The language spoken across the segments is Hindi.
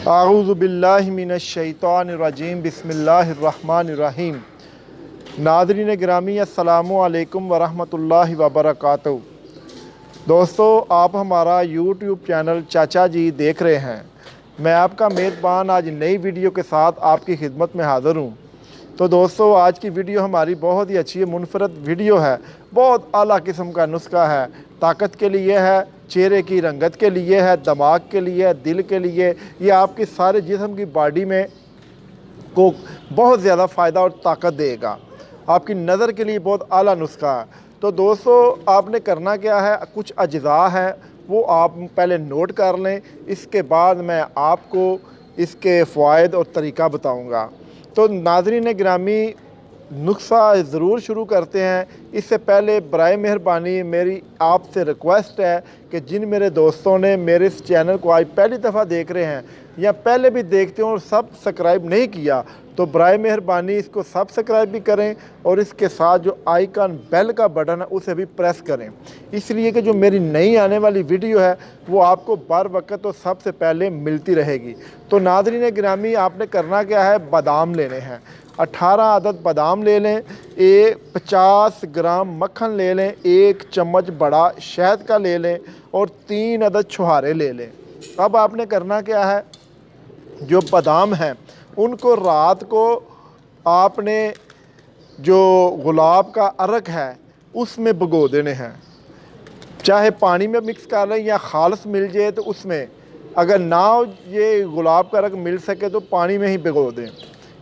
आऊज़ु बिल्लाहि मिनश्शैतानिर्रजीम बिस्मिल्लाहिर्रहमानिर्रहीम। नाज़रीन गिरामी अस्सलामु अलैकुम वरहमतुल्लाहि वबरकातुहू। दोस्तों, आप हमारा यूट्यूब चैनल चाचा जी देख रहे हैं। मैं आपका मेज़बान आज नई वीडियो के साथ आपकी खिदमत में हाज़िर हूँ। तो दोस्तों, आज की वीडियो हमारी बहुत ही अच्छी मुनफरद वीडियो है। बहुत आला किस्म का नुस्खा है। ताकत के लिए है, चेहरे की रंगत के लिए है, दिमाग के लिए है, दिल के लिए। ये आपकी सारे जिस्म की बॉडी में को बहुत ज़्यादा फ़ायदा और ताकत देगा। आपकी नज़र के लिए बहुत आला नुस्खा है। तो दोस्तों, आपने करना क्या है, कुछ अज्जा है वो आप पहले नोट कर लें। इसके बाद मैं आपको इसके फ़वाइद और तरीक़ा बताऊँगा। तो नाज़रीन गिरामी, नुस्खा ज़रूर शुरू करते हैं। इससे पहले बराए मेहरबानी मेरी आपसे रिक्वेस्ट है कि जिन मेरे दोस्तों ने मेरे इस चैनल को आज पहली दफ़ा देख रहे हैं या पहले भी देखते हो और सब्सक्राइब नहीं किया, तो बराए मेहरबानी इसको सब्सक्राइब भी करें और इसके साथ जो आइकन बेल का बटन है उसे भी प्रेस करें, इसलिए कि जो मेरी नई आने वाली वीडियो है वो आपको बर वक्त तो सबसे पहले मिलती रहेगी। तो नाज़रीन गिरामी, आपने करना क्या है, बादाम लेने हैं। 18 अदद बादाम ले लें, 50 ग्राम मक्खन ले लें, 1 चम्मच बड़ा शहद का ले लें और 3 अदद छुहारे ले लें। अब आपने करना क्या है, जो बादाम हैं उनको रात को आपने जो गुलाब का अर्क है उसमें भिगो देने हैं। चाहे पानी में मिक्स कर लें या खालस मिल जाए तो उसमें, अगर ना ये गुलाब का अर्क मिल सके तो पानी में ही भिगो दें।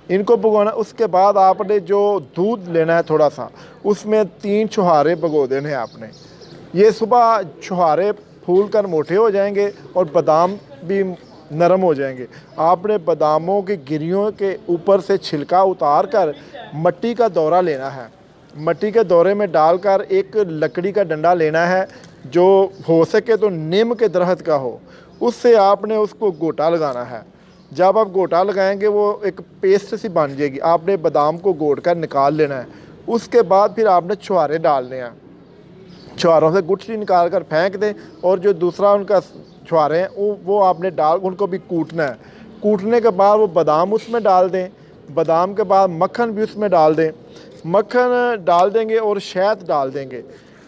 इनको भिगोना, उसके बाद आपने जो दूध लेना है थोड़ा सा, उसमें 3 छुहारे भिगो देने हैं आपने। ये सुबह छुहारे फूल कर मोटे हो जाएंगे और बादाम भी नरम हो जाएंगे। आपने बादामों की गिरियों के ऊपर से छिलका उतार कर मिट्टी का दौरा लेना है। मिट्टी के दौरे में डालकर एक लकड़ी का डंडा लेना है, जो हो सके तो नीम के दरख्त का हो। उससे आपने उसको गोटा लगाना है। जब आप गोटा लगाएंगे वो एक पेस्ट सी बन जाएगी। आपने बादाम को गोट कर निकाल लेना है। उसके बाद फिर आपने छुहारे डालने हैं। छुहारों से गुठली निकाल कर फेंक दें और जो दूसरा उनका छुहारे हैं वो आपने डाल, उनको भी कूटना है। कूटने के बाद वो बादाम उसमें डाल दें। बादाम के बाद मक्खन भी उसमें डाल दें। मक्खन डाल देंगे और शहद डाल देंगे।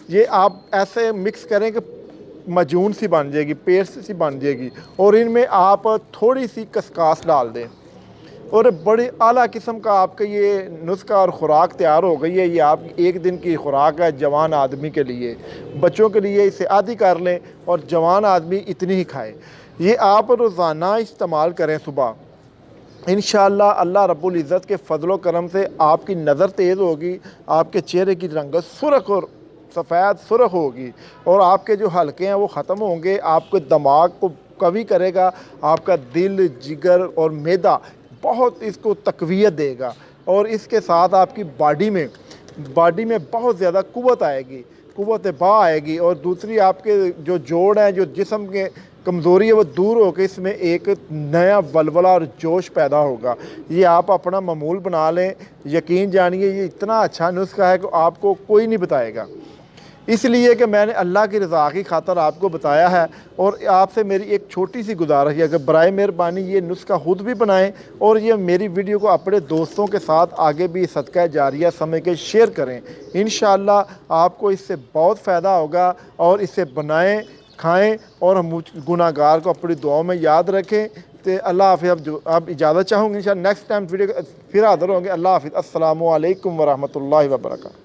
ये आप ऐसे मिक्स करें कि मजून सी बन जाएगी, पेस्ट सी बन जाएगी। और इनमें आप थोड़ी सी खसकास डाल दें और बड़ी आला किस्म का आपका ये नुस्खा और ख़ुराक तैयार हो गई है। ये आप एक दिन की ख़ुराक है जवान आदमी के लिए। बच्चों के लिए इसे आदी कर लें और जवान आदमी इतनी ही खाए। ये आप रोज़ाना इस्तेमाल करें सुबह। इंशाअल्लाह अल्लाह रब्बुल इज़्ज़त के फ़ज़ल व करम से आपकी नज़र तेज़ होगी, आपके चेहरे की रंगत सुर्ख और सफ़ेद सुर्ख होगी और आपके जो हल्के हैं वो ख़त्म होंगे। आपके दिमाग को कवी करेगा, आपका दिल, जिगर और मैदा बहुत इसको तक़वियत देगा और इसके साथ आपकी बॉडी में बहुत ज़्यादा कुव्वत आएगी, कुव्वत बा आएगी। और दूसरी, आपके जो जोड़ हैं, जो जिस्म के कमज़ोरी है वो दूर होकर इसमें एक नया वलवला और जोश पैदा होगा। ये आप अपना मामूल बना लें। यकीन जानिए, ये इतना अच्छा नुस्खा है कि आपको कोई नहीं बताएगा। इसलिए कि मैंने अल्लाह की रज़ा की खातर आपको बताया है। और आपसे मेरी एक छोटी सी गुजारिश है कि बराए मेहरबानी ये नुस्खा खुद भी बनाएं और ये मेरी वीडियो को अपने दोस्तों के साथ आगे भी सदका जारिया समझ के शेयर करें। इंशाअल्लाह आपको इससे बहुत फ़ायदा होगा और इसे बनाएं, खाएं और हम गुनाहगार को अपनी दुआओं में याद रखें। तो अल्लाह हाफ़िज़। अब इजाज़त चाहूँगी, इंशाअल्लाह नेक्स्ट टाइम वीडियो फिर हाज़िर होंगे। अल्लाह हाफ़िज़। अस्सलामु अलैकुम वरहमतुल्लाहि वबरकातुहू।